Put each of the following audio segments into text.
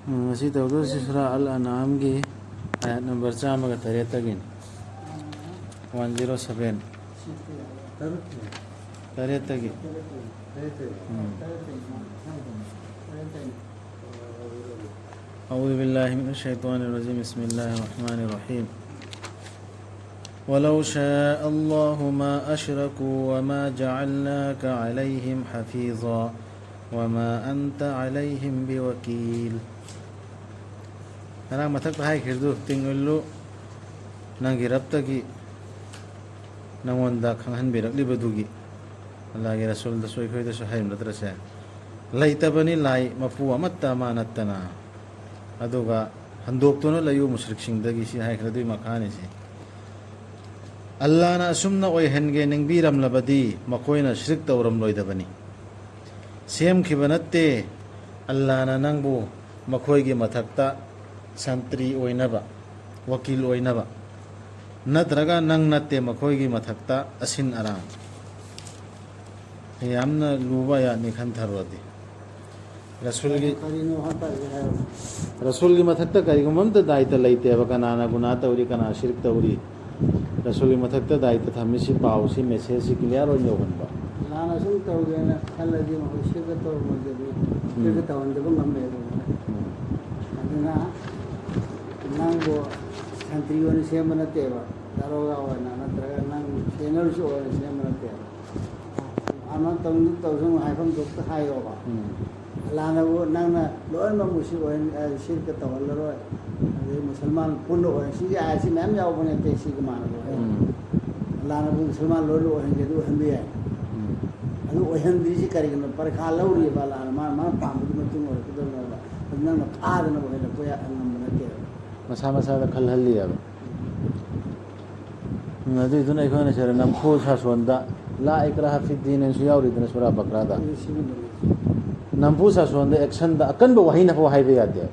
Masih tahu tu si surah Al-An'am ki ayat nomor 103 tagin 107 tariat tagi أعوذ بالله من الشيطان الرجيم بسم الله الرحمن الرحيم ولو شاء الله ما أشركوا وما جعلناك عليهم حفيظا وما أنت عليهم بوكيل أنا ما تقطع كردو تنقلو نانجي ربطكي نوان دا خنهن بيرك لبدوغي الله رسول دا سوي كوي دا سوحيم لترسي ليتبني لاي مفهوم متى ما نتنا أدوغا هندوبتونو ليو مشرك شنگدگي سي هاي كردوي مكاني سي الله نا أسمنا ويهنگي ننبيرم لبدي مكوينا شرك دورم لوي دبني سيم كبنتي الله نا ننبو مكويگي متكتا سنتري وينبا وكيل وينبا نترغا ننگ نتي مكويگي متكتا أسين أرام يامنا لوبا يا نيخن ثروتي रसूल की मथक्ता करीगो ममता दायित्व लैते अब कनाना गुनाह तौरी कना शिरक तौरी रसूल की मथक्ता दायित्व थमी सी पाउसी मैसेज सी क्लियर हो बनबा नाना सुन तौगे ना खलजी म शिरक तौर मजे शिरक तौन दे ngam le aduna nango santri woni semana teba daroga wana natraga nang channel show woni semana teba ana tong tawsung haifam dok hayo ba लाना वो नाना लोअन में मुश्किल हो शिर के तवल्लर हो ये मुसलमान पुण्य हो शिर ऐसी मैम जाओ बने ते शिर के मान हो लाना वो मुसलमान लोअन हो हैं जो हम भी है अभी वो हम भी जी करेंगे ना पर खा लो ये बाला मान मान पाम भी मत तुम और किधर ना ना ना खाद ना वो है ना कोई अंगम बने ते मसा मसा दा खल हल लिया नदी तो नहीं खाने चले नमको सासवंदा ला इकराह फी दीन सुयाउरी दिन सुरा बकरा दा नंबूसा सोंदे एक्शन दा अकन बो वही नफो हाईवे यादे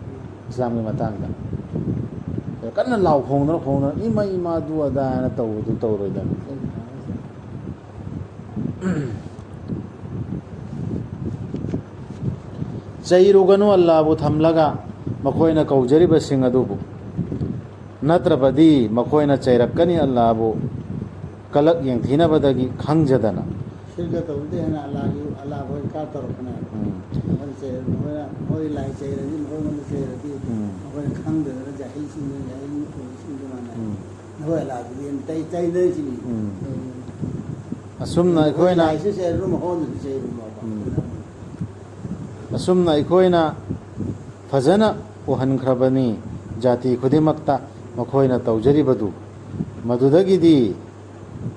इस्लाम के मतंग दा कन्न लाव खोंदर इमा दु अदा न तौ रोदा चैरुगनु अल्लाह बु थमलगा मखोयना कौजरिब सिंग अदुबु नत्रबदी मखोयना चैरकनी अल्लाह बु कलक यंगथिना बदगी खंगजदना शिरक तौलते हैं अल्लाह को का तरफना मन से मोई लाई चाहिए रही मन से रही मोई खंग दे जाहिल सिंह माना वो अल्लाह की तई नहीं सी असुमना कोइना से रूम होन से असुमना कोइना फजना ओहनख्रबनी जाति खुदिमक्ता मखोइना तौजरिबदु मदुदगिदी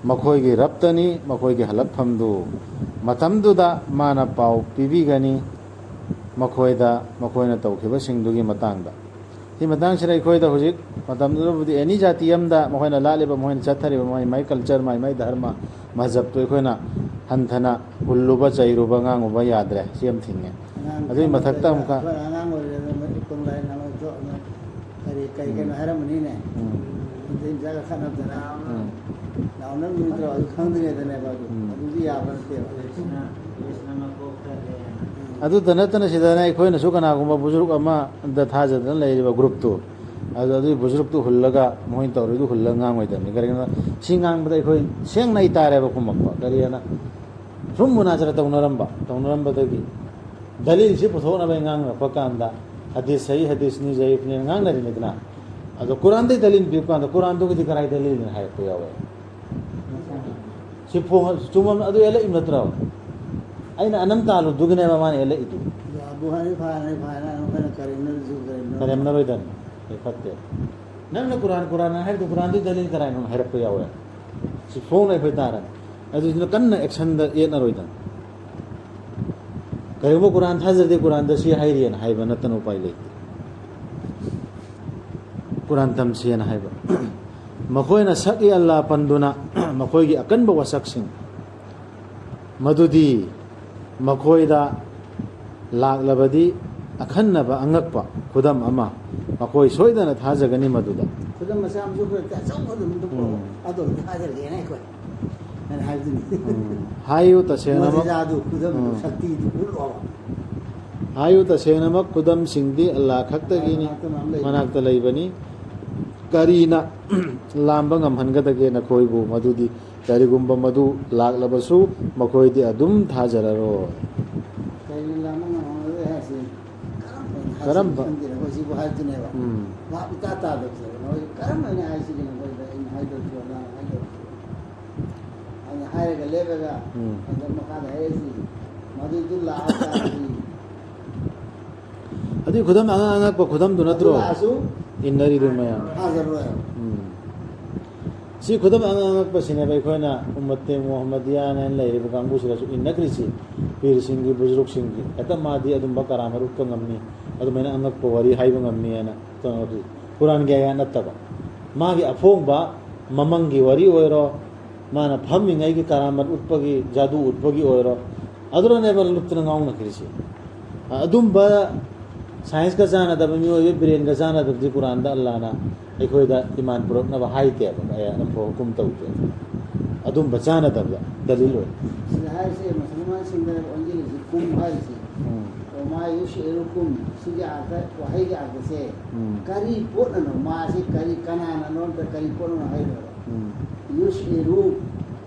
मखोइगे रप्तनी मखोइगे हलफमदु मतमदुदा माना पाउ पिबिगनी मखोइदा मखोइना तौखिबा सिंगदुगी मतांगदा हि मतांग सिरा इखोइदा हुजिक मतमदुबुदी एनी जाति यमदा मखोइना लालेबा मखोइना चथरिबा माई कल्चर माई धर्म मजहब तो इखोइना हंथना हुल्लुबा चैरुबा गांगुबा याद्रे सियम थिंगे अदुई मथक्ता हमका गांग और तुम लाइन नाम जो अरे कई के हरमनी ने दिन जगह खाना दना नाउनन मित्र खंगदने दने बादु अदुदी याबनते अदु दनतन सिदाना इखोइना सुकनागुबा बुजुर्ग अमा द थाजदन लेरिबा ग्रुप तो अदु बुजुर्ग तो हुल्लगा मोइन तौरिदु हुल्लंगा मोइदनि करेना सिंगांग बदा इखोइ सेंग नै तारेबा कुमक्बा करियाना सुम मुनाजरा तौनरंबा दगी दलील से पुथोना बेंगांग पकांदा हदीस सही हदीस नि जयफ ने ngang नरि निदना अदु कुरान दे दलील बिकांदा कुरान दो की कराई दलील हाय को यावे सिफो चुमम अदु एले इमत्रौ अइना अनम तालु दुगने माने एले इदु अबु हनीफा ना उन्होंने करीन जु करेम न रोइदन ए फते नन कुरान है तो कुरान दी दलील कराई न हरप यावे सिफो नै फतारा अदु न कन्न एक्शन द ए न रोइदन करेमो कुरान थाजर दे कुरान द सी हाइरियन हाइबा नतन उपाय ले कुरान तम सियन हाइबा मखोइना सकी अल्लाह पंदुना मखोइगी अकनब वसकसिंग मदुदी मखोइदा लाकलबदी अखन्नबा अंगकपा खुदम अमा मखोइ सोइदना थाजगनी मदुदा खुदम मसाम जो करता सब खुदम तो अदो थाजर ले नै कोइ नन हाइदुनी हायु तसेना जादू खुदम शक्ति उलो ꯍꯥꯏꯌꯨ ꯇꯁꯦꯡꯅꯃꯛ ꯈꯨꯗꯝꯁꯤꯡꯗꯤ ꯑꯜꯂꯥꯍ ꯈꯛꯇꯒꯤꯅꯤ ꯃꯅꯥꯛꯇ ꯂꯩꯕꯅꯤ ꯀꯔꯤꯅ ꯂꯥꯝꯕ ꯉꯝꯍꯟꯒꯗꯒꯦ ꯅꯈꯣꯏꯕꯨ ꯃꯗꯨꯗꯤ ꯀꯔꯤꯒꯨꯝꯕ ꯃꯗꯨ ꯂꯥꯛꯂꯕꯁꯨ ꯃꯈꯣꯏꯗꯤ ꯑꯗꯨꯝ ꯊꯥꯖꯔꯔꯣꯏ ꯀꯩꯅ ꯂꯥꯝꯕ ꯉꯝꯍꯟꯒꯗꯒꯦ ꯍꯥꯏꯁꯤ ꯀꯔꯝꯕ ꯑꯩꯈꯣꯏ ꯁꯤꯕꯨ ꯍꯥꯏꯗꯨꯅꯦꯕ ꯚꯥꯞ ꯏꯇꯥ ꯇꯥꯗꯕꯁꯦ ꯃꯣꯏ ꯀꯔꯝꯕꯅ ꯍꯥꯏꯁꯤꯒꯦ ꯃꯈꯣꯏꯗ ꯑꯩꯅ ꯍꯥꯏꯗꯧꯁꯨ ꯑꯜꯂꯥꯍꯅ ꯍꯥꯏꯗꯧꯁꯨ ꯑꯩꯅ ꯍꯥꯏꯔꯒ ꯂꯦꯞꯄꯒ ꯑꯗ ꯃꯈꯥꯗ ꯍꯥꯏꯔꯛꯏꯁꯤ ꯃꯗꯨꯗꯨ ꯂꯥꯛꯑꯀꯥꯟꯗꯤ ꯑꯗꯨꯏ ꯈꯨꯗꯝ ꯑꯉꯛꯄ ꯈꯨꯗꯝꯗꯨ ꯅꯠꯇ꯭ꯔꯣ ꯂꯥꯛꯑꯁꯨ ꯏꯟꯅꯔꯤꯗꯨ ꯃꯌꯥꯝ ꯊꯥꯖꯔꯣꯏ ꯁꯤ ꯈꯨꯗꯝ ꯑꯉꯛꯄꯁꯤꯅꯦꯕ ꯑꯩꯈꯣꯏꯅ ꯎꯝꯃꯠꯇꯦ ꯃꯨꯍꯝꯃꯗꯤꯌꯥꯅ ꯂꯩꯔꯤꯕ ꯀꯥꯡꯕꯨꯁꯤꯗꯁꯨ ꯏꯟꯅꯈ꯭ꯔꯤꯁꯤ ꯄꯤꯔꯁꯤꯡꯒꯤ ꯕꯨꯖꯨꯔꯨꯛꯁꯤꯡꯒꯤ ꯍꯦꯛꯇ ꯃꯥꯗꯤ ꯑꯗꯨꯝꯕ ꯀꯔꯥꯃꯠ ꯎꯠꯄ ꯉꯝꯃꯤ ꯑꯗꯨꯃꯥꯏꯅ ꯑꯉꯛꯄ ꯋꯥꯔꯤ ꯍꯥꯏꯕ ꯉꯝꯃꯤ ꯍꯥꯏꯅ ꯀꯨꯔꯥꯟꯒꯤ ꯑꯌꯥ ꯅꯠꯇꯕ ꯃꯥꯒꯤ ꯑꯐꯣꯡꯕ ꯃꯃꯪꯒꯤ ꯋꯥꯔꯤ ꯑꯣꯏꯔꯣ ꯃꯥꯅ ꯐꯝꯃꯤꯉꯩꯒꯤ ꯀꯔꯥꯃꯠ ꯎꯠꯄꯒꯤ ꯖꯥꯗꯨ ꯎꯠꯄꯒꯤ ꯑꯣꯏꯔꯣ ꯑꯗꯨꯅꯅꯦꯕ ꯂꯨꯞꯇꯅ ꯉꯥꯎꯅꯈ꯭ꯔꯤꯁꯤ ꯑꯗꯨꯝꯕ ꯁꯥꯏꯟꯁꯀ ꯆꯥꯟꯅꯗꯕ ꯃꯤꯑꯣꯏꯕ ꯕ꯭ꯔꯦꯟꯒ ꯆꯥꯟꯅꯗꯕꯗꯤ ꯀꯨꯔꯥꯟꯗ ꯑꯜꯂꯥꯍꯅ ꯑꯩꯈꯣꯏꯗ ꯏꯃꯥꯟ ꯄꯨꯔꯛꯅꯕ ꯍꯥꯏꯗꯦꯕ ꯑꯃꯐꯥꯎ ꯍꯨꯀꯨꯝ ꯇꯧꯗꯦ ꯑꯗꯨꯝꯕ ꯆꯥꯟꯅꯗꯕꯗ ꯗꯂꯤꯜ ꯑꯣꯏ sida haise musulmanshinda onjilisi kum haise ma yushiru kum sigi arda wahai arda se kari potano ma se kari kanana non da kari potano hairo yushiru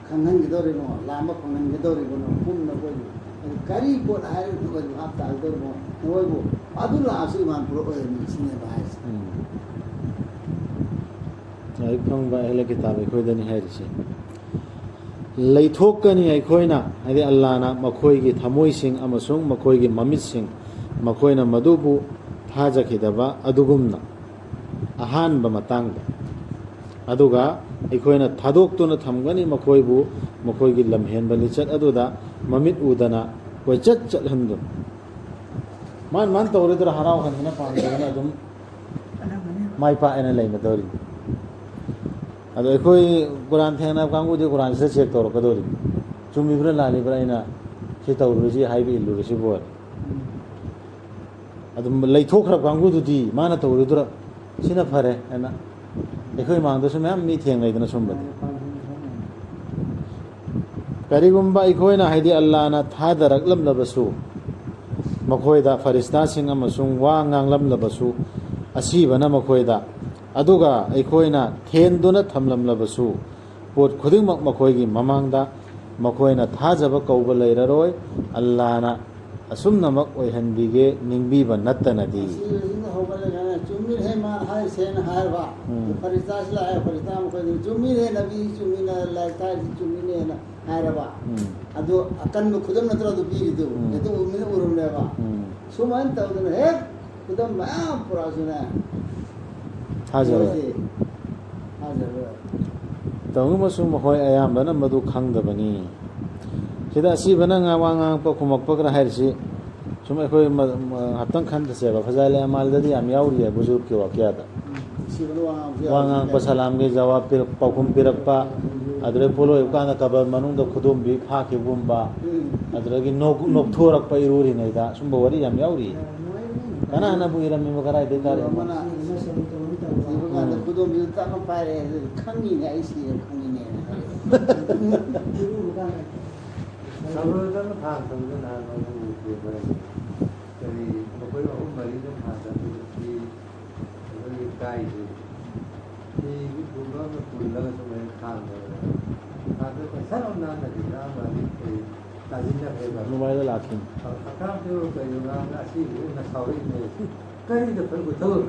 khangan gidori no lama khangan gidori no kum na ko kari pot hairo ko hafta aldor no no adula asu man pro o ni sine bahais ai khang ba hele kitab ꯑꯩꯈꯣꯏꯗꯅꯤ ꯍꯥꯏꯔꯤꯁꯤ ꯂꯩꯊꯣꯛꯀꯅꯤ ꯑꯩꯈꯣꯏꯅ ꯍꯥꯏꯗꯤ ꯑꯜꯂꯥꯍꯅ ꯃꯈꯣꯏꯒꯤ ꯊꯃꯣꯏꯁꯤꯡ ꯑꯃꯁꯨꯡ ꯃꯈꯣꯏꯒꯤ ꯃꯃꯤꯠꯁꯤꯡ ꯃꯈꯣꯏꯅ ꯃꯗꯨꯕꯨ ꯊꯥꯖꯈꯤꯗꯕ ꯑꯗꯨꯒꯨꯝꯅ ꯑꯍꯥꯟꯕ ꯃꯇꯥꯡꯗ ꯑꯗꯨꯒ ꯑꯩꯈꯣꯏꯅ ꯊꯥꯗꯣꯛꯇꯨꯅ ꯊꯝꯒꯅꯤ ꯃꯈꯣꯏꯕꯨ ꯃꯈꯣꯏꯒꯤ ꯂꯝꯍꯦꯟꯕ ꯂꯤꯆꯠ ꯑꯗꯨꯗ ꯃꯃꯤꯠ ꯎꯗꯅ ꯀꯣꯏꯆꯠ ꯆꯠꯍꯟꯗꯨꯅ ꯃꯥꯅ ꯇꯧꯔꯤꯗꯨꯅ ꯍꯔꯥꯎꯍꯟꯗꯅ ꯄꯥꯝꯗꯅ ꯑꯗꯨꯝ ꯃꯥꯏ ꯄꯥꯛꯑꯦꯅ ꯂꯩꯅꯗꯧꯔꯤꯅꯤ ꯑꯗꯣ ꯑꯩꯈꯣꯏ ꯀꯨꯔꯥꯟ ꯊꯦꯡꯅꯕ ꯀꯥꯡꯕꯨꯗꯤ ꯀꯨꯔꯥꯟꯁꯤꯗ ꯆꯦꯛ ꯇꯧꯔꯛꯀꯗꯧꯔꯤ ꯆꯨꯝꯃꯤꯕ꯭ꯔꯥ ꯂꯥꯜꯂꯤꯕ꯭ꯔꯥ ꯑꯩꯅ ꯁꯤ ꯇꯧꯔꯨꯔꯤꯁꯤ ꯍꯥꯏꯕ ꯏꯜꯂꯨꯔꯤꯁꯤꯕꯨ ꯑꯗꯨꯝ ꯂꯩꯊꯣꯛꯈ꯭ꯔꯕ ꯀꯥꯡꯕꯨꯗꯨꯗꯤ ꯃꯥꯅ ꯇꯧꯔꯤꯗꯨꯔ ꯁꯤꯅ ꯐꯔꯦ ꯍꯥꯏꯅ ꯑꯩꯈꯣꯏ ꯃꯥꯡꯗꯁꯨ ꯃꯌꯥꯝ ꯃꯤ ꯊꯦꯡꯅꯩꯗꯅ ꯁꯨꯝꯕꯗꯤ ꯀꯔꯤꯒꯨꯝꯕ ꯑꯩꯈꯣꯏꯅ ꯍꯥꯏꯗꯤ ꯑꯜꯂꯥꯍꯅ ꯊꯥꯗꯔꯛꯂꯝꯂꯕꯁꯨ ꯃꯈꯣꯏꯗ ꯐꯔꯤꯁꯇꯥꯁꯤꯡ ꯑꯃꯁꯨꯡ ꯋꯥ ꯉꯥꯡꯂꯝꯂꯕꯁꯨ ꯑꯁꯤꯕꯅ ꯃꯈꯣꯏꯗ ꯑꯗꯨꯒ ꯑꯩꯈꯣꯏꯅ ꯊꯦꯟꯗꯨꯅ ꯊꯝꯂꯝꯂꯕꯁꯨ ꯄꯣꯠ ꯈꯨꯗꯤꯡꯃꯛ ꯃꯈꯣꯏꯒꯤ ꯃꯃꯥꯡꯗ ꯃꯈꯣꯏꯅ ꯊꯥꯖꯕ ꯀꯧꯕ ꯂꯩꯔꯔꯣꯏ ꯑꯜꯂꯥꯍꯅ ꯑꯁꯨꯝꯅꯃꯛ ꯑꯣꯏꯍꯟꯕꯤꯒꯦ ꯅꯤꯡꯕꯤꯕ ꯅꯠꯇꯅꯗꯤ ꯆꯨꯝꯃꯤꯔꯦ ꯃꯥ ꯍꯥꯏꯁꯦꯅ ꯍꯥꯏꯕ ꯐꯔꯤꯁꯇꯥꯁꯤ ꯂꯥꯛꯑꯦ ꯐꯔꯤꯁꯇꯥ ꯃꯈꯣꯏꯗ ꯆꯨꯝꯃꯤꯔꯦ ꯅꯕꯤ ꯆꯨꯝꯃꯤꯅ ꯂꯥꯏꯔꯤꯛ ꯊꯥꯔꯤꯁꯤ ꯆꯨꯝꯃꯤꯅꯦꯅ ꯍꯥꯏꯔꯕ ꯑꯗꯨ ꯑꯀꯟꯕ ꯈꯨꯗꯝ ꯅꯠꯇ꯭ꯔꯣ ꯑꯗꯨ ꯄꯤꯔꯤꯗꯨ ꯑꯗꯨ ꯎꯃꯤꯅ ꯎꯔꯝꯅꯦꯕ ꯁꯨꯃꯥꯏꯅ ꯇꯧꯗꯅ ꯍꯦꯛ ꯈꯨꯗꯝ ꯃꯌꯥꯝ ꯄꯨꯔꯛꯑꯁꯨꯅꯦ ꯊꯥꯖꯔꯣꯏ ꯇꯧꯅꯃꯁꯨ ꯃꯈꯣꯏ ꯑꯌꯥꯝꯕꯅ ꯃꯗꯨ ꯈꯪꯗꯕꯅꯤ ꯁꯤꯗ ꯑꯁꯤꯕꯅ ꯋꯥ ꯉꯥꯡꯉꯛꯄ ꯈꯨꯝꯃꯛꯄ ꯈꯔ ꯍꯥꯏꯔꯤꯁꯤ ꯁꯨꯝ ꯑꯩꯈꯣই ꯉꯥꯛꯇꯪ ꯈꯟꯗꯁꯦꯕ ꯐꯖꯥꯏꯂꯦ ꯑꯃꯥꯜꯗꯗꯤ ꯌꯥꯝ ꯌꯥꯎꯔꯤꯌꯦ ꯕꯨꯖꯨꯔꯛꯀꯤ ꯋꯥꯀꯌꯥꯗ ꯋꯥ ꯉꯥꯡꯉꯛꯄ ꯁꯂꯥꯝꯒꯤ ꯖꯋꯥꯕ ꯄꯥꯎꯈꯨꯝ ꯄꯤꯔꯛꯄ ꯑꯗꯨꯗꯩ ꯄꯣꯂꯣꯏꯕ ꯀꯥꯟꯗ ꯀꯕꯔ ꯃꯅꯨꯡꯗ ꯈꯨꯗꯣꯝꯕꯤ ꯐꯥꯈꯤꯕꯒꯨꯝꯕ ꯑꯗꯨꯗꯒꯤ ꯅꯣꯛꯊꯣꯔꯛꯄ ꯏꯔꯨꯔꯤꯉꯩꯗ ꯁꯨꯝꯕ ꯋꯥꯔꯤ ꯌꯥꯝ ꯌꯥꯎꯔꯤ ꯀꯅꯥꯅꯕꯨ ꯏꯔꯝꯃꯤꯕ ꯀꯗꯥꯏꯗꯒꯤ ꯇꯥꯔꯛꯏꯕ ꯈꯨꯗꯣꯝꯕꯤꯗꯨ ꯇꯞꯅ ꯄꯥꯏꯔꯦ ꯈꯪꯉꯤꯅꯦ ꯑꯩ ꯁꯤꯔ ꯈꯪꯉꯤꯅꯦ ꯁꯃꯨꯗ꯭ꯔꯗ ꯊꯥꯡꯗꯕꯗ ꯅꯍꯥꯟ ꯅꯣꯡꯃ ꯎꯈꯤꯕ ꯀꯔꯤ ꯃꯈꯣꯏ ꯑꯍꯨꯝ ꯃꯔꯤꯗ ꯊꯥꯡꯗꯕꯗ ꯑꯩꯈꯣꯏꯒꯤ ꯀꯥꯏꯁꯦ ꯐꯤꯒꯤ ꯒꯨꯝꯕ ꯑꯃ ꯄꯨꯜꯂꯒ ꯁꯨꯃꯥꯏꯅ ꯊꯥꯡꯗꯕꯗ ꯊꯥꯡꯗꯕ ꯁꯔ ꯅꯥꯟꯅꯗꯤ ꯉꯥꯡꯕꯗꯤ ꯀꯔꯤ ꯇꯥꯁꯤꯟꯅꯈ꯭ꯔꯦꯕ ꯃꯣꯕꯥꯏꯜꯗ ꯂꯥꯛꯈꯤꯅꯤ ꯑꯀꯥꯝꯗꯨ ꯀꯔꯤ ꯉꯥꯡꯅ ꯑꯁꯤꯕ ꯁꯥꯎꯔꯛꯏꯅꯦ ꯀꯔꯤꯗ ꯐꯔꯒ ꯊꯕꯛ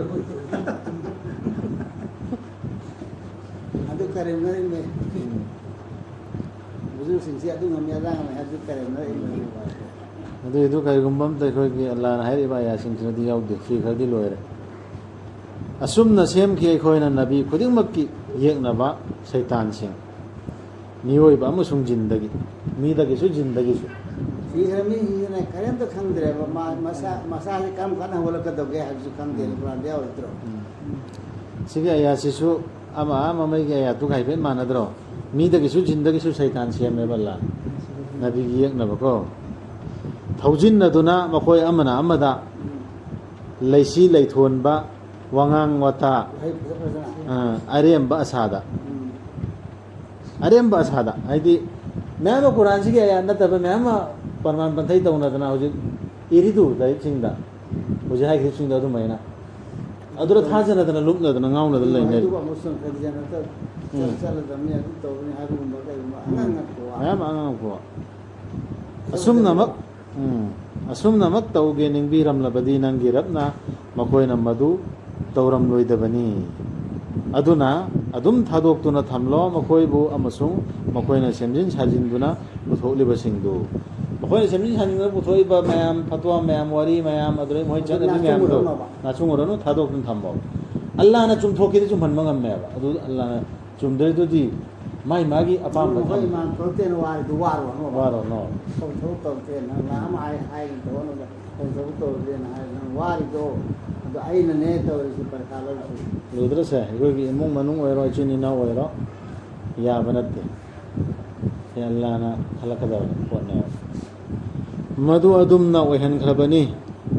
ꯑꯗꯨ ꯀꯔꯦꯝꯅꯔꯤꯃꯦ ꯕꯨꯖꯨꯔꯁꯤꯡꯁꯤ ꯑꯗꯨ ꯉꯝꯃꯤ ꯑꯗꯥ ꯉꯝꯃꯤ ꯍꯥꯏꯕꯗꯨ ꯀꯔꯦꯝꯅꯔꯤꯃꯦ ꯑꯗꯨꯏꯗꯨ ꯀꯔꯤꯒꯨꯝꯕ ꯑꯝꯇ ꯑꯩꯈꯣꯏꯒꯤ ꯑꯜꯂꯥꯍꯅ ꯍꯥꯏꯔꯤꯕ ꯑꯌꯥꯁꯤꯡꯁꯤꯅꯗꯤ ꯌꯥꯎꯗꯦ ꯁꯤ ꯈꯔꯗꯤ ꯂꯣꯏꯔꯦ ꯑꯁꯨꯝꯅ ꯁꯦꯝꯈꯤ ꯑꯩꯈꯣꯏꯅ ꯅꯕꯤ ꯈꯨꯗꯤꯡꯃꯛꯀꯤ ꯌꯦꯛꯅꯕ ꯁꯩꯇꯥꯟꯁꯤꯡ ꯃꯤꯑꯣꯏꯕ ꯑꯃꯁꯨꯡ ꯖꯤꯟꯗꯒꯤ ꯃꯤꯗꯒꯤꯁꯨ ꯖꯤꯟꯗꯒꯤꯁꯨ ꯁꯤꯈ꯭ꯔ ꯃꯤꯁꯤꯡꯁꯤꯅ ꯀꯔꯤꯝꯇ ꯈꯪꯗ꯭ꯔꯦꯕ ꯃꯁꯥꯁꯦ ꯀꯔꯝ ꯀꯥꯟꯗ ꯍꯧꯒꯠꯂꯛꯀꯗꯧꯒꯦ ꯍꯥꯏꯕꯁꯨ ꯈꯪꯗꯦ ꯀꯨꯔꯥꯟꯗ ꯌꯥꯎꯔꯛꯇ꯭ꯔꯣ ꯁꯤꯒꯤ ꯑꯌꯥꯁꯤꯁꯨ ꯑꯃꯒꯤ ꯑꯌꯥꯠꯇꯨꯒ ꯍꯥꯏꯐꯦꯠ ꯃꯥꯟꯅꯗ꯭ꯔꯣ ꯃꯤꯗꯒꯤꯁꯨ ꯖꯤꯟꯗꯒꯤꯁꯨ ꯁꯩꯇꯥꯟ ꯁꯦꯝꯃꯦꯕ ꯑꯜꯂꯥꯍ ꯅꯕꯤꯒꯤ ꯌꯦꯛꯅꯕꯀꯣ ꯊꯧꯖꯤꯟꯅꯗꯨꯅ ꯃꯈꯣꯏ ꯑꯃꯅ ꯑꯃꯗ ꯂꯩꯁꯤ ꯂꯩꯊꯣꯟꯕ ꯋꯥꯉꯥꯡ ꯋꯥꯇꯥ ꯑꯔꯦꯝꯕ ꯑꯁꯥꯗ ꯍꯥꯏꯗꯤ ꯃꯌꯥꯝ ꯑꯃ ꯀꯨꯔꯥꯟꯁꯤꯒꯤ ꯑꯌꯥꯠ ꯅꯠꯇꯕ ꯃꯌꯥꯝ ꯑꯃ ꯄ꯭ꯔꯃꯥꯟ ꯄꯟꯊꯩ ꯇꯧꯅꯗꯅ ꯍꯧꯖꯤꯛ ꯏꯔꯤꯗꯨ ꯂꯥꯏꯔꯤꯛꯁꯤꯡꯗ ꯍꯧꯖꯤꯛ ꯍꯥꯏꯈꯤꯕꯁꯤꯡꯗꯣ ꯑꯗꯨꯃꯥꯏꯅ ꯑꯗꯨꯗ ꯊꯥꯖꯅꯗꯅ ꯂꯨꯞꯅꯗꯅ ꯉꯥꯎꯅꯗꯅ ꯂꯩꯅꯔꯤ ꯑꯗꯨꯒ ꯑꯃꯁꯨꯡ ꯈꯔꯤꯖꯅꯇ ꯆꯠꯂꯗꯕꯅꯤ ꯑꯗꯨ ꯇꯧꯕꯅꯤ ꯍꯥꯏꯕꯒꯨꯝꯕ ꯀꯩꯒꯨꯝꯕ ꯑꯉꯛꯄ ꯋꯥ ꯃꯌꯥꯝ ꯑꯉꯛꯄ ꯑꯁꯨꯝꯅꯃꯛ ꯇꯧꯒꯦ ꯅꯤꯡꯕꯤꯔꯝꯂꯕꯗꯤ ꯅꯪꯒꯤ ꯔꯕꯅ ꯃꯈꯣꯏꯅ ꯃꯗꯨ ꯇꯧꯔꯝꯂꯣꯏꯗꯕꯅꯤ ꯑꯗꯨꯅ ꯑꯗꯨꯝ ꯊꯥꯗꯣꯛꯇꯨꯅ ꯊꯝꯂꯣ ꯃꯈꯣꯏꯕꯨ ꯑꯃꯁꯨꯡ ꯃꯈꯣꯏꯅ ꯁꯦꯝꯖꯤꯟ ꯁꯥꯖꯤꯟꯗꯨꯅ ꯄꯨꯊꯣꯛꯂꯤꯕꯁꯤꯡꯗꯨ ꯃꯈꯣꯏꯅ ꯁꯦꯝꯖꯤꯟ ꯁꯥꯖꯤꯟꯗꯨꯅ ꯄꯨꯊꯣꯛꯏꯕ ꯃꯌꯥꯝ ꯐꯠꯋꯥ ꯃꯌꯥꯝ ꯋꯥꯔꯤ ꯃꯌꯥꯝ ꯑꯗꯨꯗꯩ ꯃꯣꯏ ꯆꯠꯅꯕꯤ ꯃꯌꯥꯝꯗꯣ ꯅꯥꯆꯨꯡꯉꯨꯔꯅꯨ ꯊꯥꯗꯣꯛꯇꯨꯅ ꯊꯝꯃꯣ ꯑꯜꯂꯥꯍꯅ ꯆꯨꯝꯊꯣꯛꯈꯤꯗꯤ ꯆꯨꯝꯍꯟꯕ ꯉꯝꯃꯦꯕ ꯑꯗꯨ ꯑꯜꯂꯥꯍꯅ ꯆꯨꯝꯗ꯭ꯔꯗꯨꯗꯤ ꯃꯥꯒꯤ ꯑꯄꯥꯝꯕ ꯃꯈꯣꯏ ꯏꯃꯥꯟ ꯊꯣꯛꯇꯦꯅ ꯋꯥꯔꯤꯗꯨ ꯋꯥꯔꯣꯅꯣ ꯋꯥꯔꯣꯅꯣ ꯊꯕꯛ ꯇꯧꯗꯦꯅ ꯅꯪ ꯍꯥꯏꯒ ꯇꯧꯅꯕ ꯊꯕꯛ ꯇꯧꯗꯦꯅ ꯍꯥꯏ ꯅꯪ ꯋꯥꯔꯤꯗꯣ ꯑꯗꯣ ꯑꯩꯅꯅꯦ ꯇꯧꯔꯤꯁꯤ ꯄꯔꯤꯈꯥ ꯂꯧꯔꯤꯁꯤ ꯂꯨꯗ꯭ꯔꯁꯦ ꯑꯩꯈꯣꯏꯒꯤ ꯏꯃꯨꯡ ꯃꯅꯨꯡ ꯑꯣꯏꯔꯣ ꯏꯆꯤꯟ ꯏꯅꯥꯎ ꯑꯣꯏꯔꯣ ꯌꯥꯕ ꯅꯠꯇꯦ ꯁꯤ ꯑꯜꯂꯥꯍꯅ ꯈꯜꯂꯛꯀꯗꯕ ꯄꯣꯠꯅꯦꯕ ꯃꯗꯨ ꯑꯗꯨꯝꯅ ꯑꯣꯏꯍꯟꯈ꯭ꯔꯕꯅꯤ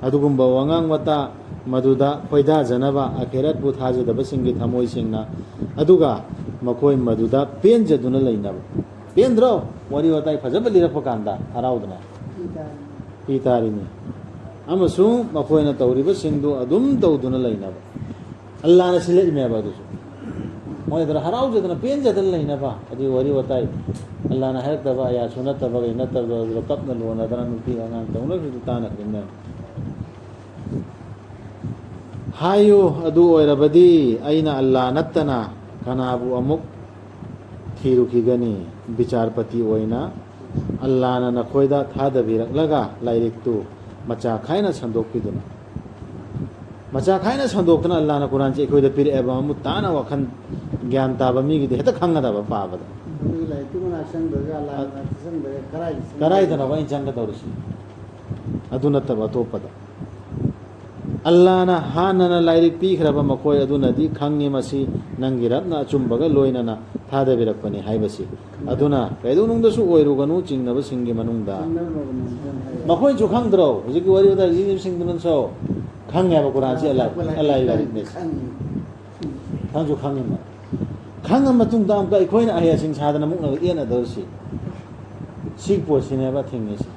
ꯑꯗꯨꯒꯨꯝꯕ ꯋꯥꯉꯥꯡ ꯋꯥꯇꯥ ꯃꯗꯨꯗ ꯈꯣꯏꯗꯥꯖꯅꯕ ꯑꯈꯦꯔꯠꯄꯨ ꯊꯥꯖꯗꯕꯁꯤꯡꯒꯤ ꯊꯃꯣꯏꯁꯤꯡꯅ ꯑꯗꯨꯒ ꯃꯈꯣꯏ ꯃꯗꯨꯗ ꯄꯦꯟꯖꯗꯨꯅ ꯂꯩꯅꯕ ꯄꯦꯟꯗ꯭ꯔꯣ ꯋꯥꯔꯤ ꯋꯥꯇꯥꯏ ꯐꯖꯕ ꯂꯤꯔꯛꯄ ꯀꯥꯟꯗ ꯍꯔꯥꯎꯗꯅ ꯄꯤ ꯇꯥꯔꯤꯅꯤ ꯑꯃꯁꯨꯡ ꯃꯈꯣꯏꯅ ꯇꯧꯔꯤꯕꯁꯤꯡꯗꯨ ꯑꯗꯨꯝ ꯇꯧꯗꯨꯅ ꯂꯩꯅꯕ ꯑꯜꯂꯥꯍꯅ ꯁꯤꯜꯂꯛꯏꯅꯦꯕ ꯑꯗꯨꯁꯨ ꯃꯣꯏꯗ ꯍꯔꯥꯎꯖꯗꯅ ꯄꯦꯟꯖꯗꯅ ꯂꯩꯅꯕ ꯑꯗꯨꯒꯤ ꯋꯥꯔꯤ ꯋꯥꯇꯥꯏ ꯑꯜꯂꯥꯍꯅ ꯍꯥꯏꯔꯛꯇꯕ ꯑꯌꯥꯁꯨ ꯅꯠꯇꯕ ꯀꯩ ꯅꯠꯇꯕ ꯑꯗꯨꯗ ꯀꯞꯅ ꯂꯣꯟꯅꯗꯅ ꯅꯨꯄꯤ ꯑꯉꯥꯡ ꯇꯧꯅꯕꯁꯨ ꯇꯥꯟꯅꯈ꯭ꯔꯤꯕꯅꯦ ꯍꯥꯏꯌꯨ ꯑꯗꯨ ꯑꯣꯏꯔꯕꯗꯤ ꯑꯩꯅ ꯑꯜꯂꯥꯍ ꯅꯠꯇꯅ ꯀꯅꯥꯕꯨ ꯑꯃꯨꯛ ꯊꯤꯔꯨꯈꯤꯒꯅꯤ ꯕꯤꯆꯥꯔꯄꯇꯤ ꯑꯣꯏꯅ ꯑꯜꯂꯥꯍꯅ ꯅꯈꯣꯏꯗ ꯊꯥꯗꯕꯤꯔꯛꯂꯒ ꯂꯥꯏꯔꯤꯛꯇꯨ ꯃꯆꯥ ꯈꯥꯏꯅ ꯁꯟꯗꯣꯛꯄꯤꯗꯨꯅ ꯃꯆꯥ ꯈꯥꯏꯅ ꯁꯟꯗꯣꯛꯇꯨꯅ ꯑꯜꯂꯥꯍꯅ ꯀꯨꯔꯥꯟꯁꯦ ꯑꯩꯈꯣꯏꯗ ꯄꯤꯔꯛꯑꯦꯕ ꯃꯃꯨꯠ ꯇꯥꯅ ꯋꯥꯈꯜ ꯒ꯭ꯌꯥꯟ ꯇꯥꯕ ꯃꯤꯒꯤꯗꯤ ꯍꯦꯛꯇ ꯈꯪꯒꯗꯕ ꯄꯥꯕꯗ ꯀꯗꯥꯏꯗꯅꯣꯕ ꯑꯩꯅ ꯆꯪꯒꯗꯧꯔꯤꯁꯤ ꯑꯗꯨ ꯅꯠꯇꯕ ꯑꯇꯣꯞꯄꯗ ꯑꯜꯂꯥꯍꯅ ꯍꯥꯟꯅꯅ ꯂꯥꯏꯔꯤꯛ ꯄꯤꯈ꯭ꯔꯕ ꯃꯈꯣꯏ ꯑꯗꯨꯅꯗꯤ ꯈꯪꯉꯤ ꯃꯁꯤ ꯅꯪꯒꯤ ꯔꯕꯅ ꯑꯆꯨꯝꯕꯒ ꯂꯣꯏꯅꯅ ꯊꯥꯗꯕꯤꯔꯛꯄꯅꯤ ꯍꯥꯏꯕꯁꯤ ꯑꯗꯨꯅ ꯀꯩꯗꯧꯅꯨꯡꯗꯁꯨ ꯑꯣꯏꯔꯨꯒꯅꯨ ꯆꯤꯡꯅꯕꯁꯤꯡꯒꯤ ꯃꯅꯨꯡꯗ ꯃꯈꯣꯏꯁꯨ ꯈꯪꯗ꯭ꯔꯣ ꯍꯧꯖꯤꯛꯀꯤ ꯋꯥꯔꯤ ꯋꯥꯇꯥꯏ ꯂꯤꯔꯤꯕꯁꯤꯡꯗꯨꯅꯁꯨ ꯈꯪꯉꯦꯕ ꯀꯨꯔꯥꯟꯁꯤ ꯑꯜꯂꯥꯍꯒꯤ ꯂꯥꯏꯔꯤꯛꯅꯦ ꯈꯪꯁꯨ ꯈꯪꯉꯤꯕ ꯈꯪꯉ ꯃꯇꯨꯡꯗ ꯑꯃꯨꯛꯀ ꯑꯩꯈꯣꯏꯅ ꯑꯍꯦꯁꯤꯡ ꯁꯥꯗꯅ ꯃꯨꯛꯅꯒ ꯌꯦꯠꯅꯗꯧꯔꯤꯁꯤ ꯁꯤꯒꯤ ꯄꯣꯠꯁꯤꯅꯦꯕ ꯊꯤꯡꯉꯤꯁꯤ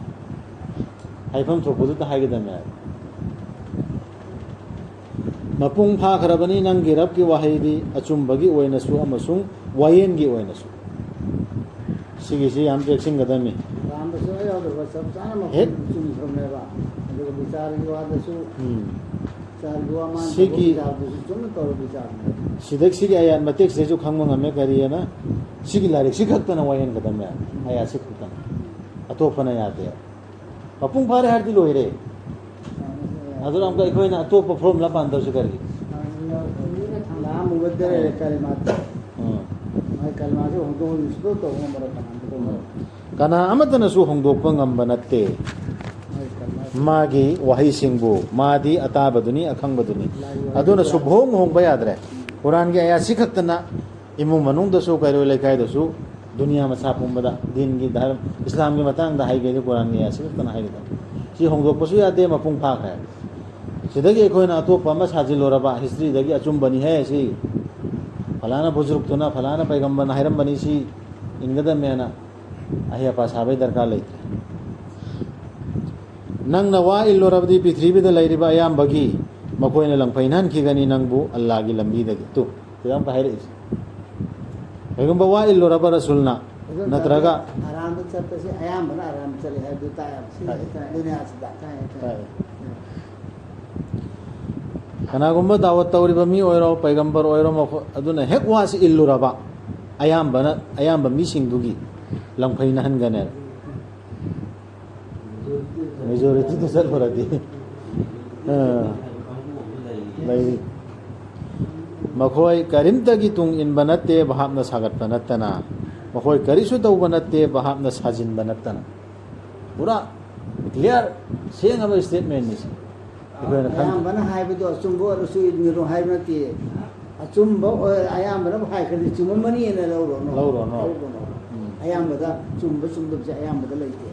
ꯍꯥꯏꯐꯝ ꯊꯣꯛꯄꯗꯨꯗ ꯍꯥꯏꯒꯗꯕꯅꯦꯕ ꯃꯄꯨꯡ ꯐꯥꯈ꯭ꯔꯕꯅꯤ ꯅꯪꯒꯤ ꯔꯕꯀꯤ ꯋꯥꯍꯩꯗꯤ ꯑꯆꯨꯝꯕꯒꯤ ꯑꯣꯏꯅꯁꯨ ꯑꯃꯁꯨꯡ ꯋꯥꯌꯦꯟꯒꯤ ꯑꯣꯏꯅꯁꯨ ꯁꯤꯒꯤꯁꯤ ꯌꯥꯝ ꯆꯦꯛꯁꯤꯟꯒꯗꯕꯅꯤ ꯍꯦꯛ ꯁꯤꯒꯤ ꯑꯌꯥꯠ ꯃꯇꯦꯛꯁꯤꯗꯁꯨ ꯈꯪꯕ ꯉꯝꯃꯦ ꯀꯔꯤꯑꯅ ꯁꯤꯒꯤ ꯂꯥꯏꯔꯤꯛꯁꯤ ꯈꯛꯇꯅ ꯋꯥꯌꯦꯟꯒꯗꯕꯅꯦ ꯑꯌꯥꯠꯁꯤ ꯈꯛꯇꯅ ꯑꯇꯣꯞꯄꯅ ꯌꯥꯗꯦ ꯃꯄꯨꯡ ꯐꯥꯔꯦ ꯍꯥꯏꯔꯗꯤ ꯂꯣꯏꯔꯦ ꯑꯗꯨꯅ ꯑꯃꯨꯛꯀ ꯑꯩꯈꯣꯏꯅ ꯑꯇꯣꯞꯄ ꯐꯣꯔꯃꯨꯂꯥ ꯄꯥꯟꯗꯧꯁꯤ ꯀꯔꯤ ꯀꯅꯥ ꯑꯃꯠꯇꯅꯁꯨ ꯍꯣꯡꯗꯣꯛꯄ ꯉꯝꯕ ꯅꯠꯇꯦ ꯃꯥꯒꯤ ꯋꯥꯍꯩꯁꯤꯡꯕꯨ ꯃꯥꯗꯤ ꯑꯇꯥꯕꯗꯨꯅꯤ ꯑꯈꯪꯕꯗꯨꯅꯤ ꯑꯗꯨꯅ ꯁꯨꯕꯍꯣꯡ ꯍꯣꯡꯕ ꯌꯥꯗ꯭ꯔꯦ ꯀꯨꯔꯥꯟꯒꯤ ꯑꯌꯥꯠꯁꯤ ꯈꯛꯇꯅ ꯏꯃꯨꯡ ꯃꯅꯨꯡꯗꯁꯨ ꯀꯩꯔꯣꯏ ꯂꯩꯀꯥꯏꯗꯁꯨ ꯗꯨꯅꯤꯌꯥ ꯃꯁꯥ ꯄꯨꯝꯕꯗ ꯗꯤꯟꯒꯤ ꯙꯔꯝ ꯏꯁꯂꯥꯝꯒꯤ ꯃꯇꯥꯡꯗ ꯍꯥꯏꯒꯦꯗꯤ ꯀꯨꯔꯥꯟꯒꯤ ꯑꯌꯥꯠꯁꯤ ꯈꯛꯇꯅ ꯍꯥꯏꯒꯗꯕ ꯁꯤ ꯍꯣꯡꯗꯣꯛꯄꯁꯨ ꯌꯥꯗꯦ ꯃꯄꯨꯡ ꯐꯥꯈ꯭ꯔꯦ ꯁꯤꯗꯒꯤ ꯑꯩꯈꯣꯏꯅ ꯑꯇꯣꯞꯄ ꯑꯃ ꯁꯥꯖꯤꯜꯂꯨꯔꯕ ꯍꯤꯁꯇ꯭ꯔꯤꯗꯒꯤ ꯑꯆꯨꯝꯕꯅꯤꯍꯦ ꯁꯤ ꯐꯂꯥꯅ ꯕꯨꯖꯨꯔꯨꯛꯇꯨꯅ ꯐꯂꯥꯅ ꯄꯩꯒꯝꯕꯔꯅ ꯍꯥꯏꯔꯝꯕꯅꯤ ꯁꯤ ꯏꯟꯒꯗꯕꯅꯦꯅ ꯑꯍꯩ ꯑꯄꯥ ꯁꯥꯕꯩ ꯗꯔꯀꯥꯔ ꯂꯩꯇꯦ ꯅꯪꯅ ꯋꯥ ꯏꯜꯂꯨꯔꯕꯗꯤ ꯄ꯭ꯔꯤꯊꯤꯕꯤꯗ ꯂꯩꯔꯤꯕ ꯑꯌꯥꯝꯕꯒꯤ ꯃꯈꯣꯏꯅ ꯂꯪꯐꯩꯅꯍꯟꯈꯤꯒꯅꯤ ꯅꯪꯕꯨ ꯑꯜꯂꯥꯍꯒꯤ ꯂꯝꯕꯤꯗꯒꯤ ꯁꯤꯗ ꯑꯃꯨꯛꯀ ꯍꯥꯏꯔꯛꯏꯁꯤ ꯀꯩꯒꯨꯝꯕ ꯋꯥ ꯏꯜꯂꯨꯔꯕ ꯔꯁꯨꯜꯅ ꯅꯠꯇ꯭ꯔꯒ ꯑꯔꯥꯟꯕ ꯆꯠꯄꯁꯤ ꯑꯌꯥꯝꯕꯅ ꯑꯔꯥꯟꯕ ꯆꯠꯂꯤ ꯍꯥꯏꯕꯗꯨ ꯇꯥꯏ ꯗꯨꯅꯤꯌꯥꯁꯤꯗ ꯀꯅꯥꯒꯨꯝꯕ ꯗꯥꯋꯠ ꯇꯧꯔꯤꯕ ꯃꯤ ꯑꯣꯏꯔꯣ ꯄꯩꯒꯝꯕꯔ ꯑꯣꯏꯔꯣ ꯑꯗꯨꯅ ꯍꯦꯛ ꯋꯥꯁꯤ ꯏꯜꯂꯨꯔꯕ ꯑꯌꯥꯝꯕ ꯃꯤꯁꯤꯡꯗꯨꯒꯤ ꯂꯪꯐꯩꯅꯍꯟꯒꯅꯦꯕ ꯃꯦꯖꯣꯔꯤꯇꯤꯗ ꯆꯠꯂꯨꯔꯗꯤ ꯂꯩꯔꯤ ꯃꯈꯣꯏ ꯀꯔꯤꯝꯇꯒꯤ ꯇꯨꯡ ꯏꯟꯕ ꯅꯠꯇꯦ ꯚꯥꯞꯅ ꯁꯥꯒꯠꯄ ꯅꯠꯇꯅ ꯃꯈꯣꯏ ꯀꯔꯤꯁꯨ ꯇꯧꯕ ꯅꯠꯇꯦ ꯚꯥꯞꯅ ꯁꯥꯖꯤꯟꯕ ꯅꯠꯇꯅ ꯄꯨꯔꯥ ꯀ꯭ꯂꯤꯌꯥꯔ ꯁꯦꯡꯉꯕ ꯁ꯭ꯇꯦꯠꯃꯦꯟꯅꯤ ꯑꯩꯈꯣꯏꯅ ꯑꯌꯥꯝꯕꯅ ꯍꯥꯏꯕꯗꯣ ꯑꯆꯨꯝꯕ ꯑꯣꯏꯔꯁꯨ ꯏꯟꯒꯅꯨ ꯍꯥꯏꯕ ꯅꯠꯇꯦ ꯑꯆꯨꯝꯕ ꯑꯌꯥꯝꯕꯅ ꯍꯥꯏꯈ꯭ꯔꯗꯤ ꯆꯨꯝꯃꯝꯃꯅꯤꯅ ꯂꯧꯔꯣꯅꯣ ꯑꯌꯥꯝꯕꯗ ꯆꯨꯝꯕ ꯆꯨꯝꯗꯕꯁꯦ ꯑꯌꯥꯝꯕꯗ ꯂꯩꯇꯦ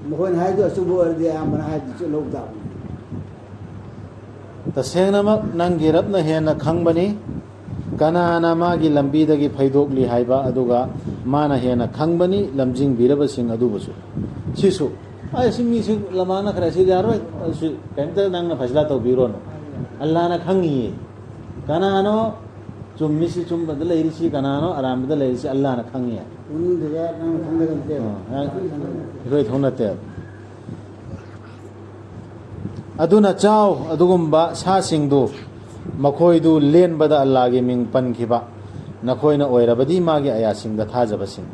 ꯃꯈꯣꯏꯅ ꯍꯥꯏꯗꯣ ꯑꯆꯨꯝꯕ ꯑꯣꯏꯔꯗꯤ ꯑꯌꯥꯝꯕꯅ ꯍꯥꯏꯕꯗꯨꯁꯨ ꯂꯧ ꯇꯥꯕꯅꯤ ꯇꯁꯦꯡꯅꯃꯛ ꯅꯪꯒꯤ ꯔꯕꯅ ꯍꯦꯟꯅ ꯈꯪꯕꯅꯤ ꯀꯅꯥꯅ ꯃꯥꯒꯤ ꯂꯝꯕꯤꯗꯒꯤ ꯐꯩꯗꯣꯛꯂꯤ ꯍꯥꯏꯕ ꯑꯗꯨꯒ ꯃꯥꯅ ꯍꯦꯟꯅ ꯈꯪꯕꯅꯤ ꯂꯝꯖꯤꯡꯕꯤꯔꯕꯁꯤꯡ ꯑꯗꯨꯕꯨꯁꯨ ꯁꯤꯁꯨ ai si mi si lamana khara si yaroi si kenta nang na fasla to biro no Allah na khangi kanano chummi si chum badal iri si kanano aram badal iri si Allah na khangi unin de nang khanda kan te roi thona te aduna chau adugumba sa singdu makhoi du len bada Allah gi ming pan khiba nakhoi na oirabadi magi aya sing da thajaba sing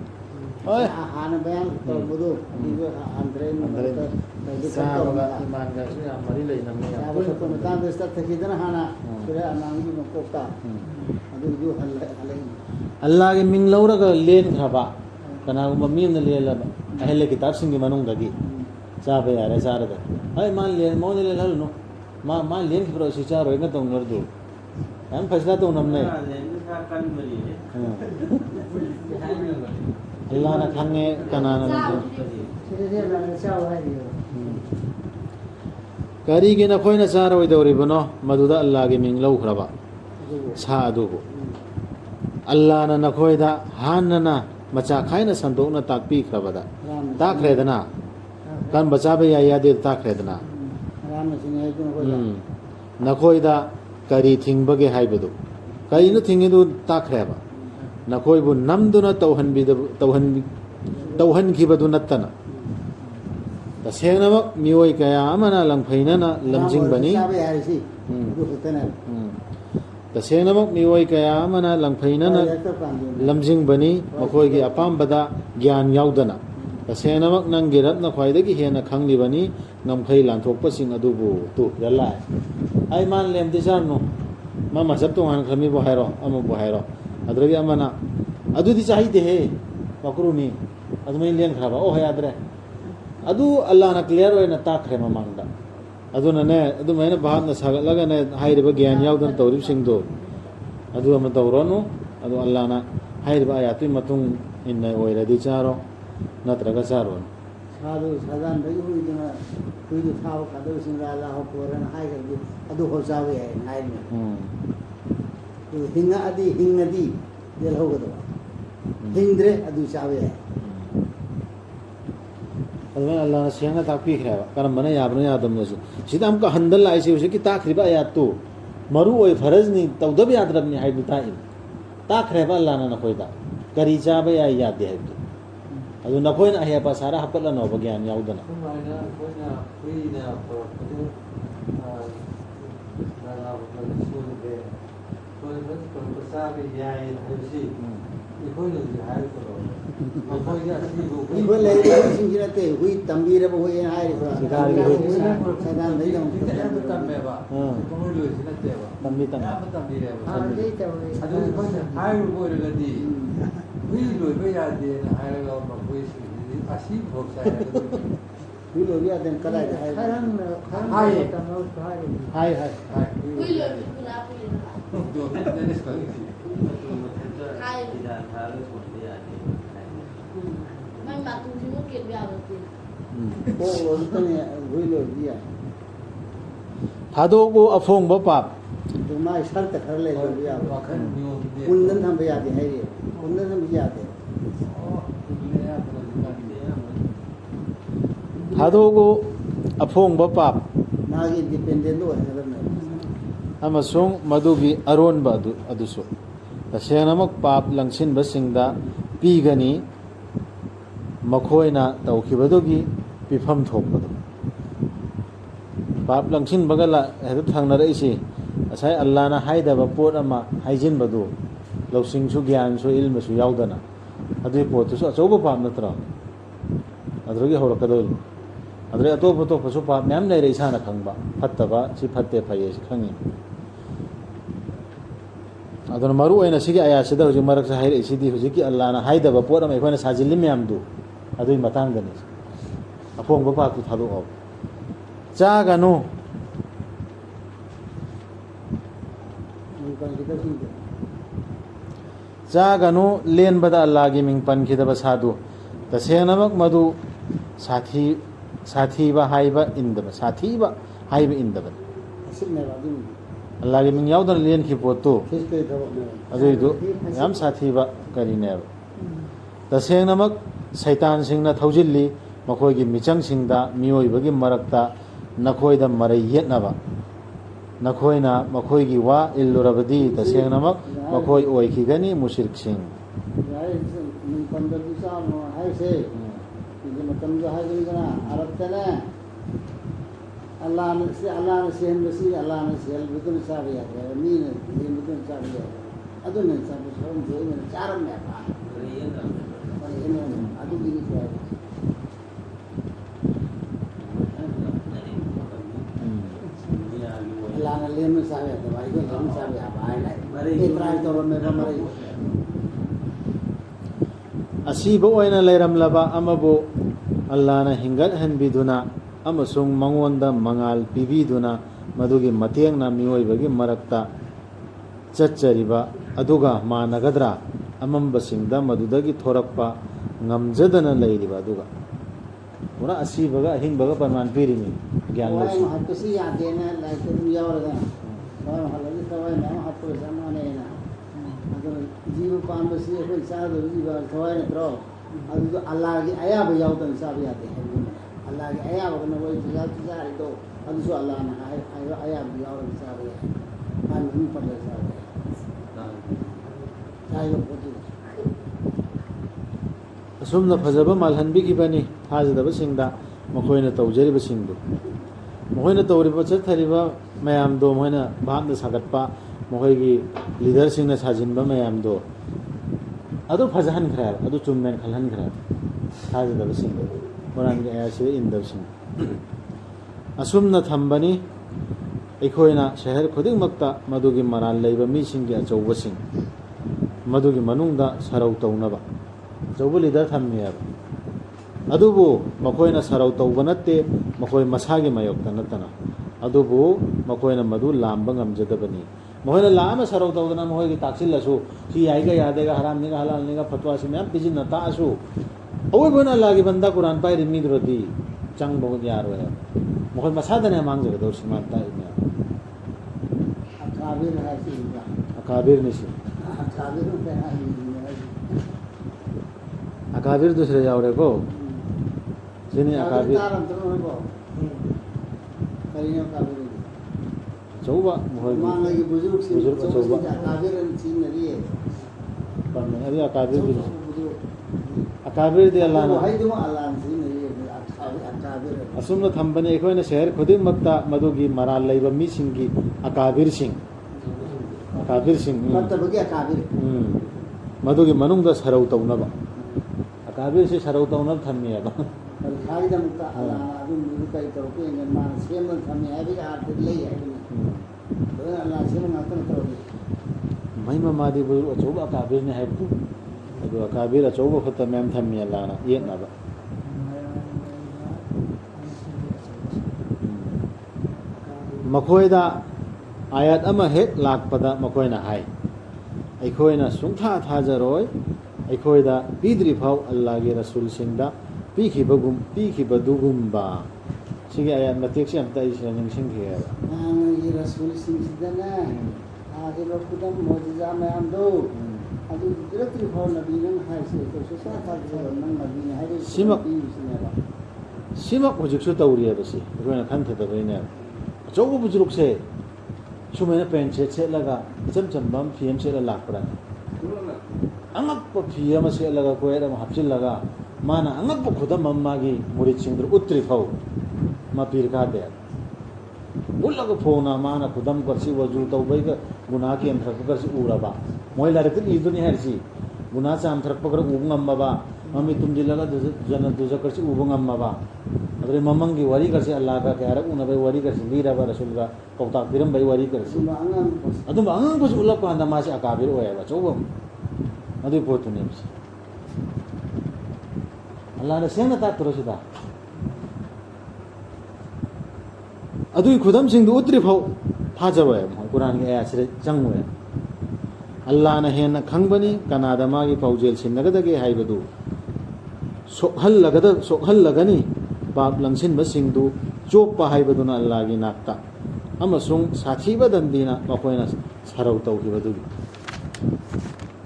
oi hana bayan to budu digo andre sabaga iman ga su ya mari lei namni ya ko to mata de sta thakidana hana sura anangi no kokta adu ju halai Allah gi ming lauraga len khaba kana gumba min na lela ahle kitab sing gi manung dagi sa be yare sar da ai man len mo ne le no ma len ki pro si cha roi ga tong nor du am fasla to namne Allah na khange kana na sire la cha wa ri kari gi na khoi na cha roi dori bono maduda Allah gi ming lau khraba sa adu Allah na nakhoi da han na macha khaina sandok na takpi khraba da ta khre da na kan bacha be ya de ta khre da na ram sine ko ko nakhoi da kari thingba ge haibedu kari na thingidu ta khre ba nakhoi bu namduna tauhan bi tauhan khibadu natana ta senama mioi kaya amana langphaina na lamjing bani cha ba yari si du hotana ta senama mioi kaya amana langphaina na lamjing bani makhoi gi apam bada gyan yaudana ta senama nang girat na khwaida gi hena khangli bani ngamkhai lanthokpa sing adubu tu yalla ai man lem de jar no mama sab to han khami bo hairo amu bo hairo adragi amana adu di chahi de he makruni adu mai len khaba o ha yadre adu Allah na clear hoina ta khre mamangda adu na ne adu mai na baham na saga laga ne haire ba gyan yaw dan tawrib sing do adu am tawronu adu Allah na haire ba ayatu matung inna oira di charo natraga charo sadu sadan bai hu dina hu du thao ka do sing la ho poran hai ga di adu ho sa we hai ne hinga adi hingadi del ho ga hingdre adu sa we adwa Allah na sianga ta pi khra karam bana yabna yadam nasu sidam ka handal lai se ki ta khriba ayat tu maru oi farz ni tawdab yad rabni hay buta in ta khriba Allah na khoida kari cha ba ya yad de hay adu na khoina ahya pa sara hapala no bagyan yaudana sumaina koina kuina por padu na sul de ko sabe yain hasi ikoina di hay ko ko ya si go ko le sing jira te hui tambi re bo hai hai sadan bai dam tambe ba ko lu sina te ba tammi tam tambi re ba dei ta adu ko hai go re di hui lu be ya de hai ga ma ko si asi bhok sa hui lo ya den kala hai hai hai hai hai Quy luật của là quy luật. do de es ko Hai. May mà tụi chúng nó kiện vào được tiền. ko lo ne hui lo dia thado go afong ba pap du mai sar ta khar le lo ya wa khan nyu de kun nan tham ya de hai re kun nan tham ya de le ya ko di ka thado go afong ba pap na gi dependent lo hai ra ne amasung madugi aron ba adusu tasenamak pap langsin ba singda pigani makhoina tawkhibadogi pifam thokbado pap langsin bagala hedu thangnara isi asai Allah na haida ba pot ama haijin badu losing su gyan su ilmu su yaudana adu pot su achoba pap natra adrogi horakadol adre atopa to pasu pap nyam nei reisa na khangba phattaba si phatte phaye si khangi adon maru aina sigi aya sida hoji marak sa haire isidi hoji ki Allah na haida ba pot ama ikhona sajilli myam du adui matang dani afong ba pap tu thadu ob cha ganu mun kan kita sing cha ganu len bada Allah gi ming pan khida ba sadu tasenamak madu sathi ba haiba indaba sathi ba haiba indaba sing ne ba dum Allah gi ming yaudan len khi potu fes pe thaw ne adui du yam sathi ba kari ne tasengnamak saitan singna thaujilli ꯃꯈꯣꯏꯒꯤ ꯃꯤꯆꯪꯁꯤꯡꯗ ꯃꯤꯑꯣꯏꯕꯒꯤ ꯃꯔꯛꯇ ꯅꯈꯣꯏꯗ ꯃꯔꯩ ꯌꯦꯠꯅꯕ ꯅꯈꯣꯏꯅ ꯃꯈꯣꯏꯒꯤ ꯋꯥ ꯏꯜꯂꯨꯔꯕꯗꯤ ꯇꯁꯦꯡꯅꯃꯛ ꯃꯈꯣꯏ ꯑꯣꯏꯈꯤꯒꯅꯤ ꯃꯨꯁꯤꯔꯤꯛꯁꯤꯡ ꯅꯤꯡꯐꯝꯗꯗꯤ ꯆꯥꯎꯅꯣ ꯍꯥꯏꯁꯦ 이제 मतम जो है इनका अरब तने अल्लाह ने सेहन बसी अल्लाह ने सेहल बितुन सारी है मीन ये बितुन सारी है अदुन ने सब सब जो है चारम में पा ये अदु की नहीं है अल्लाह ने ले में सारी है भाई को हम सारी है भाई ने इतना तो में हमारे ꯑꯁꯤꯕ ꯑꯣꯏꯅ ꯂꯩꯔꯝꯂꯕ ꯑꯃꯕꯨ ꯑꯜꯂꯥꯍꯅ ꯍꯤꯡꯒꯠꯍꯟꯕꯤꯗꯨꯅ ꯑꯃꯁꯨꯡ ꯃꯉꯣꯟꯗ ꯃꯉꯥꯜ ꯄꯤꯕꯤꯗꯨꯅ ꯃꯗꯨꯒꯤ ꯃꯇꯦꯡꯅ ꯃꯤꯑꯣꯏꯕꯒꯤ ꯃꯔꯛꯇ ꯆꯠꯆꯔꯤꯕ ꯑꯗꯨꯒ ꯃꯥꯟꯅꯒꯗ꯭ꯔꯥ ꯑꯃꯝꯕꯁꯤꯡꯗ ꯃꯗꯨꯗꯒꯤ ꯊꯣꯔꯛꯄ ꯉꯝꯖꯗꯅ ꯂꯩꯔꯤꯕ ꯑꯗꯨꯒ ꯄꯨꯔꯥ ꯑꯁꯤꯕꯒ ꯑꯍꯤꯡꯕꯒ ꯄꯔꯃꯥꯟ ꯄꯤꯔꯤꯅꯤ ꯒ꯭ꯌꯥꯟ ꯂꯧꯁꯤꯡ हत्तसी याद है ना लाइक तुम यावरगा और हल्ले सवाई ना हत्तो समाने ना अगर जीव पान बसी है कोई साध जीव सवाई ने करो अभी तो अल्लाह की आया भी याव तो सब याद है अल्लाह की आया बगन वो चीज़ सारी तो अभी तो अल्लाह ने आया भी याव तो सब है मान नहीं पड़े सब है चाहे वो ꯑꯁꯨꯝꯅ ꯐꯖꯕ ꯃꯥꯜꯍꯟꯕꯤꯈꯤꯕꯅꯤ ꯊꯥꯖꯗꯕꯁꯤꯡꯗ ꯃꯈꯣꯏꯅ ꯇꯧꯖꯔꯤꯕꯁꯤꯡꯗꯨ ꯃꯈꯣꯏꯅ ꯇꯧꯔꯤꯕ ꯆꯠꯊꯔꯤꯕ ꯃꯌꯥꯝꯗꯣ ꯃꯈꯣꯏꯅ ꯚꯥꯞꯅ ꯁꯥꯒꯠꯄ ꯃꯈꯣꯏꯒꯤ ꯂꯤꯗꯔꯁꯤꯡꯅ ꯁꯥꯖꯤꯟꯕ ꯃꯌꯥꯝꯗꯣ ꯑꯗꯨ ꯐꯖꯍꯟꯈ꯭ꯔꯦ ꯑꯗꯨ ꯆꯨꯝꯃꯦꯅ ꯈꯜꯍꯟꯈ꯭ꯔꯦ ꯊꯥꯖꯗꯕꯁꯤꯡꯗꯣ ꯀꯨꯔꯥꯟꯒꯤ ꯑꯌꯥꯁꯤꯗ ꯏꯟꯗꯕꯁꯤꯡ ꯑꯁꯨꯝꯅ ꯊꯝꯕꯅꯤ ꯑꯩꯈꯣꯏꯅ ꯁꯍꯔ ꯈꯨꯗꯤꯡꯃꯛꯇ ꯃꯗꯨꯒꯤ ꯃꯔꯥꯜ ꯂꯩꯕ ꯃꯤꯁꯤꯡꯒꯤ ꯑꯆꯧꯕꯁꯤꯡ ꯃꯗꯨꯒꯤ ꯃꯅꯨꯡꯗ ꯁꯔꯧ ꯇꯧꯅꯕ ꯑꯆꯧꯕ ꯂꯤꯗꯔ ꯊꯝꯃꯦꯕ ꯑꯗꯨꯕꯨ ꯃꯈꯣꯏꯅ ꯁꯔꯧ ꯇꯧꯕ ꯅꯠꯇꯦ ꯃꯈꯣꯏ ꯃꯁꯥꯒꯤ ꯃꯥꯌꯣꯛꯇ ꯅꯠꯇꯅ ꯑꯗꯨꯕꯨ ꯃꯈꯣꯏꯅ ꯃꯗꯨ ꯂꯥꯝꯕ ꯉꯝꯖꯗꯕꯅꯤ ꯃꯈꯣꯏꯅ ꯂꯥꯝꯃ ꯁꯔꯧ ꯇꯧꯗꯅ ꯃꯈꯣꯏꯒꯤ ꯇꯥꯛꯁꯤꯜꯂꯁꯨ ꯁꯤ ꯌꯥꯏꯒ ꯌꯥꯗꯦꯒ ꯍꯔꯥꯝꯅꯤꯒ ꯍꯂꯥꯜꯅꯤꯒ ꯐꯠꯋꯥꯁꯤ ꯃꯌꯥꯝ ꯄꯤꯖꯤꯟꯅ ꯇꯥꯛꯑꯁꯨ ꯑꯋꯣꯏꯕꯅ ꯑꯜꯂꯥꯍꯒꯤ ꯕꯟꯗꯥ ꯀꯨꯔꯥꯟ ꯄꯥꯏꯔꯤ ꯃꯤꯗꯨꯔꯗꯤ ꯆꯪꯕ ꯌꯥꯔꯣꯏ ꯃꯈꯣꯏ ꯃꯁꯥꯗꯅ ꯃꯥꯡꯖꯒꯗꯧꯔꯤꯁꯤ ꯃꯥ ꯇꯥꯛꯏ ꯃꯌꯥꯝ अकाबिर है सीधा ꯑꯀꯥꯕꯤꯔꯅꯤ ꯁꯤ अकाबिर होते हैं ꯑꯀꯥꯕꯤꯔꯗꯨ ꯁꯤꯗ ꯌꯥꯎꯔꯦꯀꯣ ꯁꯤꯅꯤ ꯑꯀꯥꯕꯤꯔ तारम तो है वो करीना अकाबिर ꯑꯆꯧꯕ ꯃꯈꯣꯏꯒꯤ मांगे की बुजुर्ग से बुजुर्ग अचौबा अकाबिर सीन नहीं है ꯄꯔꯃꯦ ꯑꯗꯨ ꯑꯀꯥꯕꯤꯔꯗꯨ ꯑꯀꯥꯕꯤꯔꯗꯤ ꯑꯜꯂꯥꯍꯅ है तो अल्लाह सीन नहीं है अकाबिर ꯑꯁꯨꯝꯅ ꯊꯝꯕꯅꯤ ꯑꯩꯈꯣꯏꯅ ꯁꯍꯔ ꯈꯨꯗꯤꯡꯃꯛꯇ ꯃꯗꯨꯒꯤ ꯃꯔꯥꯜ ꯂꯩꯕ ꯃꯤꯁꯤꯡꯒꯤ ꯑꯀꯥꯕꯤꯔꯁꯤꯡ मतलब क्या अकाबिर मधुगी मनुंगदा सरौ तौनबा अकाबिर से सरौ तौनब थम्मियबा और खाली दमता अल्लाह अदु मुझे कई तो के ने मान सेम थम्मी है भी हाथ ले है तो अल्लाह से मातन करो महिमा मादी बु अचौबा अकाबिर ने है अदु अकाबिर अचौबा खत मैम थम्मी अल्लाह ना येनबा मखोयदा आयत अमा हेक लाकपदा मखोयना हाय अखोयना सुंथा थाजरोय अखोयदा पीद्री फाव अल्लाह के रसूल सिंगदा पीखिबदुगुम्बा सिगे आयत मतेक से अमता इसे निंगसिंग है ये रसूल सिंह सिदना आगे लोग कुदम मौजूदा में हम दो अदु दिरत्री फाव नबी ने हाय से तो सोसा था नंग नबी ने हाय सिमक हुजिकसु तौरिया बसी अखोयना खंथे तबैने अचौबो बुजुर्ग से सुमेना पेंट से लगा चम चम फीम से लापरा अंगप फीम से लगा कोई हापचिल लगा माना अंगप खुदम अम्मागी मुरी सिंद्र उत्तरी फाउ मा पीर का दे बुलग फोना माना खुदम करसी वजू तौबई का गुनाह की अंतर करसी उराबा मोय लारे इदुनी हरसी गुनाह से अंतर पकर उबंगम्बा मम्मी तुम जिल्लागा जन दुजा करसी उबंगम्बा अदरे ममंगी वरी करसी अल्लाह का कहरा उन भाई वरी करसी लीरा बा रसूल का कौता बिरम भाई वरी करसी अदुम अंगं कुछ उल्लक पांदा मासे अकाबिर ओयबा चौबम अदु पोतुने बिस अल्लाह ने सेना ता तरसिदा अदु खुदम सिंह दु उतरी फाव थाजबय कुरान के आया से चंगवे अल्लाह ने हेन खंगबनी कनादा मागी पाउजेल सिनगदगे हाइबदु सोहल लगनी पाप लंसिनबसिंगदु चोपा हाइबदुना अल्लाह की नाक्ता अमसुंग साथीबा दंदीना मखोयना सरौ तौखिबदुगी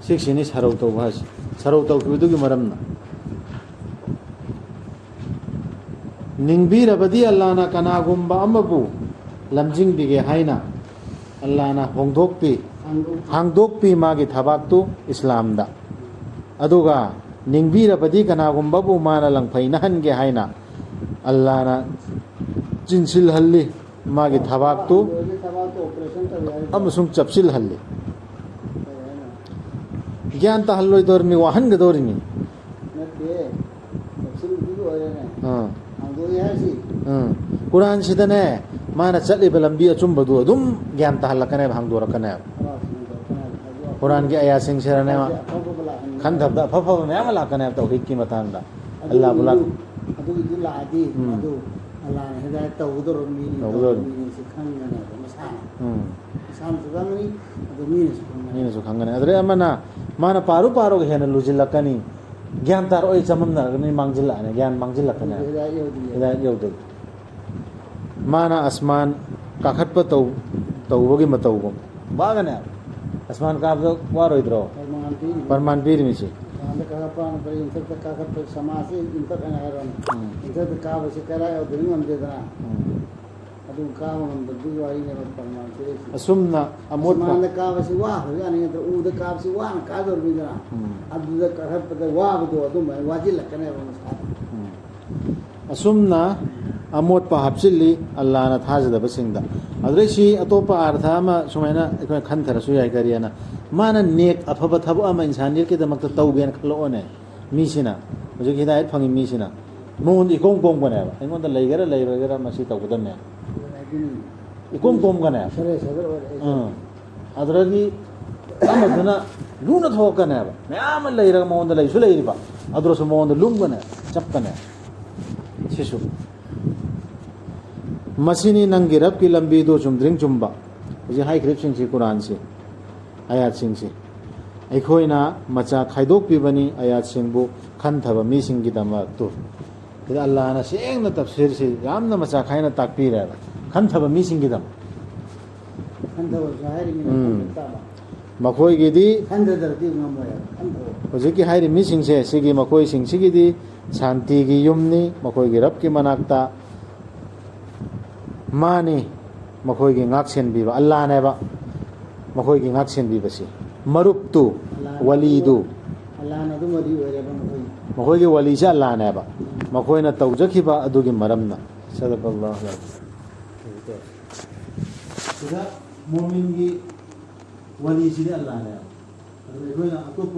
सिक्सिनी सरौ तौबास सरौ तौखिबदुगी मरमना ꯅꯤꯡꯕꯤꯔꯕꯗꯤ ꯑꯜꯂꯥꯍꯅ ꯀꯅꯥꯒꯨꯝꯕ ꯑꯃꯕꯨ ꯂꯝꯖꯤꯡꯕꯤꯒꯦ ꯍꯥꯏꯅ ꯑꯜꯂꯥꯍꯅ ꯍꯥꯡꯗꯣꯛꯄꯤ ꯃꯥꯒꯤ ꯊꯕꯥꯛꯇꯨ ꯏꯁꯂꯥꯝꯗ ꯑꯗꯨꯒ ꯅꯤꯡꯕꯤꯔꯕꯗꯤ ꯀꯅꯥꯒꯨꯝꯕꯕꯨ ꯃꯥꯅ ꯂꯪꯐꯩꯅꯍꯟꯒꯦ ꯍꯥꯏꯅ ꯑꯜꯂꯥꯍꯅ ꯆꯤꯟꯁꯤꯜꯍꯜꯂꯤ ꯃꯥꯒꯤ ꯊꯕꯥꯛꯇꯨ ꯑꯃꯁꯨꯡ ꯆꯞꯁꯤꯜꯍꯜꯂꯤ ꯒ꯭ꯌꯥꯟ ꯇꯥꯍꯜꯂꯣꯏꯗꯧꯔꯤꯃꯤ ꯋꯥꯍꯟꯒꯗꯧꯔꯤꯃꯤ ꯀꯨꯔꯥꯟꯁꯤꯗꯅꯦ ꯃꯥꯅ ꯆꯠꯂꯤꯕ ꯂꯝꯕꯤ ꯑꯆꯨꯝꯕꯗꯨ ꯑꯗꯨꯝ ꯒ꯭ꯌꯥꯟ ꯇꯥꯍꯜꯂꯛꯀꯅꯦꯕ ꯍꯥꯡꯗꯣꯔꯛꯀꯅꯦꯕ ꯀꯨꯔꯥꯟꯒꯤ ꯑꯌꯥꯁꯤꯡꯁꯤꯗꯅꯦ ꯈꯟꯊꯕꯗ ꯑꯐꯕ ꯃꯌꯥꯝ ꯑꯃ ꯂꯥꯛꯀꯅꯦꯕ ꯇꯧꯍꯤꯗꯀꯤ ꯃꯇꯥꯡꯗ ꯑꯜꯂꯥꯍꯕꯨ ꯑꯗꯨꯒꯤꯗꯨ ꯂꯥꯛꯑꯗꯤ ꯑꯗꯨ ꯑꯜꯂꯥꯍꯅ ꯍꯤꯗꯥꯌꯠ ꯇꯧꯒꯗꯧꯔꯕ ꯃꯤꯅꯤꯁꯤ ꯈꯪꯒꯅꯦꯕ ꯃꯁꯥꯅꯁꯨ ꯈꯪꯒꯅꯤ ꯑꯗꯨ ꯃꯤꯅꯁꯨ ꯈꯪꯒꯅꯤ ꯑꯗꯨꯗꯩ ꯑꯃꯅ ꯃꯥꯅ ꯄꯥꯔꯨꯒ ꯍꯦꯟꯅ ꯂꯨꯁꯤꯜꯂꯛꯀꯅꯤ ꯒ꯭ꯌꯥꯟ ꯇꯥꯔꯛꯑꯣꯏ ꯆꯃꯝꯅꯔꯒꯅꯤ ꯃꯥꯡꯁꯤꯜꯂꯛꯑꯅꯤ ꯒ꯭ꯌꯥꯟ ꯃꯥꯡꯁꯤꯜꯂꯛꯀꯅꯤ ꯍꯤꯗꯥꯌꯠ ꯌꯧꯗꯦ ꯃꯥꯅ ꯑꯁꯃꯥꯟ ꯀꯥꯈꯠꯄ ꯇꯧꯕꯒꯤ ꯃꯇꯧꯒꯨꯝ ꯋꯥꯒꯅꯦ ꯑꯁꯃꯥꯟ ꯀꯥꯕꯗ ꯋꯥꯔꯣꯏꯗ꯭ꯔꯣ ꯄꯔꯃꯥꯟ ꯄꯤꯔꯤꯃꯤꯁꯤ ꯏꯟꯊꯛꯇ ꯀꯥꯈꯠꯄ ꯁꯃꯥꯖꯁꯤ ꯏꯟꯊꯛ ꯍꯥꯏꯅ ꯍꯥꯏꯔꯣꯅꯦ ꯏꯟꯊꯛꯇ ꯀꯥꯕꯁꯤ ꯀꯗꯥꯏ ꯌꯧꯗ꯭ꯔꯤ ꯉꯝꯗꯦꯗꯅ ꯑꯗꯨ ꯀꯥꯕ ꯉꯝꯗꯕꯒꯤ ꯋꯥꯔꯤꯅꯦꯕ ꯄꯔꯃꯥꯟ ꯄꯤꯔꯤꯁꯤ ꯑꯁꯨꯝꯅ ꯑꯁꯃꯥꯟꯗ ꯀꯥꯕꯁꯤ ꯋꯥꯈ꯭ꯔꯖꯥꯠꯅꯤ ꯅꯠꯇ꯭ꯔ ꯎꯗ ꯀꯥꯕꯁꯤ ꯋꯥꯅ ꯀꯥꯗꯧꯔꯤꯗꯅ ꯑꯗꯨꯗ ꯀꯥꯈꯠꯄꯗ ꯋꯥꯕꯗꯣ ꯑꯗꯨꯃꯥꯏꯅ ꯋꯥꯁꯤꯜꯂꯛꯀꯅꯦꯕ ꯃꯁꯥꯗ ꯑꯁꯨꯝꯅ ꯑꯃꯣꯠꯄ ꯍꯥꯞꯆꯤꯜꯂꯤ ꯑꯜꯂꯥꯍꯅ ꯊꯥꯖꯗꯕꯁꯤꯡꯗ ꯑꯗꯨꯗꯩ ꯁꯤ ꯑꯇꯣꯞꯄ ꯑꯥꯔꯊ ꯑꯃ ꯁꯨꯃꯥꯏꯅ ꯑꯩꯈꯣꯏꯅ ꯈꯟꯊꯔꯁꯨ ꯌꯥꯏ ꯀꯔꯤꯑꯅ ꯃꯥꯅ ꯅꯦꯛ ꯑꯐꯕ ꯊꯕꯛ ꯑꯃ ꯏꯟꯁꯥꯅꯤꯌꯠꯀꯤꯗꯃꯛꯇ ꯇꯧꯒꯦꯅ ꯈꯜꯂꯛꯑꯣꯅꯦ ꯃꯤꯁꯤꯅ ꯍꯧꯖꯤꯛ ꯍꯤꯗꯥꯌꯠ ꯐꯪꯉꯤ ꯃꯤꯁꯤꯅ ꯃꯉꯣꯟꯗ ꯏꯀꯣꯝ ꯀꯣꯝꯒꯅꯦꯕ ꯑꯩꯉꯣꯟꯗ ꯂꯩꯒꯦꯔꯥ ꯂꯩꯔꯣꯏꯒꯦꯔꯥ ꯃꯁꯤ ꯇꯧꯒꯗꯕꯅꯦ ꯏꯀꯣꯝ ꯀꯣꯝꯒꯅꯦꯕ ꯑꯗꯨꯗꯒꯤ ꯑꯃꯗꯨꯅ ꯂꯨꯅ ꯊꯣꯛꯀꯅꯦꯕ ꯃꯌꯥꯝ ꯑꯃ ꯂꯩꯔꯒ ꯃꯉꯣꯟꯗ ꯂꯩꯁꯨ ꯂꯩꯔꯤꯕ ꯑꯗꯨꯔꯁꯨ ꯃꯉꯣꯟꯗ ꯂꯨꯝꯒꯅꯦ ꯆꯞꯀꯅꯦ ꯁꯤꯁꯨ ꯃꯁꯤꯅꯤ ꯅꯪꯒꯤ ꯔꯕꯀꯤ ꯂꯝꯕꯤꯗꯨ ꯆꯨꯝꯗ꯭ꯔꯤꯡ ꯆꯨꯝꯕ ꯍꯧꯖꯤꯛ ꯍꯥꯏꯈ꯭ꯔꯤꯕꯁꯤꯡꯁꯤ ꯀꯨꯔꯥꯟꯁꯤ ꯑꯌꯥꯠꯁꯤꯡꯁꯤ ꯑꯩꯈꯣꯏꯅ ꯃꯆꯥ ꯈꯥꯏꯗꯣꯛꯄꯤꯕꯅꯤ ꯑꯌꯥꯠꯁꯤꯡꯕꯨ ꯈꯟꯊꯕ ꯃꯤꯁꯤꯡꯒꯤꯗꯃꯛꯇꯨ ꯁꯤꯗ ꯑꯜꯂꯥꯍꯅ ꯁꯦꯡꯅ ꯇꯐꯁꯤꯔꯁꯤ ꯌꯥꯝꯅ ꯃꯆꯥ ꯈꯥꯏꯅ ꯇꯥꯛꯄꯤꯔꯦꯕ ꯈꯟꯊꯕ ꯃꯤꯁꯤꯡꯒꯤꯗꯃꯛ ꯃꯈꯣꯏꯒꯤꯗꯤ ꯍꯧꯖꯤꯛꯀꯤ ꯍꯥꯏꯔꯤꯕ ꯃꯤꯁꯤꯡꯁꯦ ꯁꯤꯒꯤ ꯃꯈꯣꯏꯁꯤꯡꯁꯤꯒꯤꯗꯤ ꯁꯥꯟꯇꯤꯒꯤ ꯌꯨꯝꯅꯤ ꯃꯈꯣꯏꯒꯤ ꯔꯕꯀꯤ ꯃꯅꯥꯛꯇ ꯃꯥꯅꯤ ꯃꯈꯣꯏꯒꯤ ꯉꯥꯛꯁꯦꯟꯕꯤꯕ ꯑꯜꯂꯥꯍꯅꯦꯕ ꯃꯈꯣꯏꯒꯤ ꯉꯥꯛꯁꯦꯟꯕꯤꯕꯁꯤ ꯃꯔꯨꯞꯇꯨ ꯋꯥꯂꯤꯗꯨ ꯃꯈꯣꯏꯒꯤ ꯋꯥꯂꯤꯁꯦ ꯑꯜꯂꯥꯍꯅꯦꯕ ꯃꯈꯣꯏꯅ ꯇꯧꯖꯈꯤꯕ ꯑꯗꯨꯒꯤ ꯃꯔꯝꯅ ꯁꯤꯗ ꯃꯣꯃꯤꯟꯒꯤ ꯋꯥꯂꯤꯁꯤꯗꯤ ꯑꯜꯂꯥꯍꯅꯦꯕ ꯑꯗꯨ ꯑꯩꯈꯣꯏꯅ ꯑꯇꯣꯞꯄ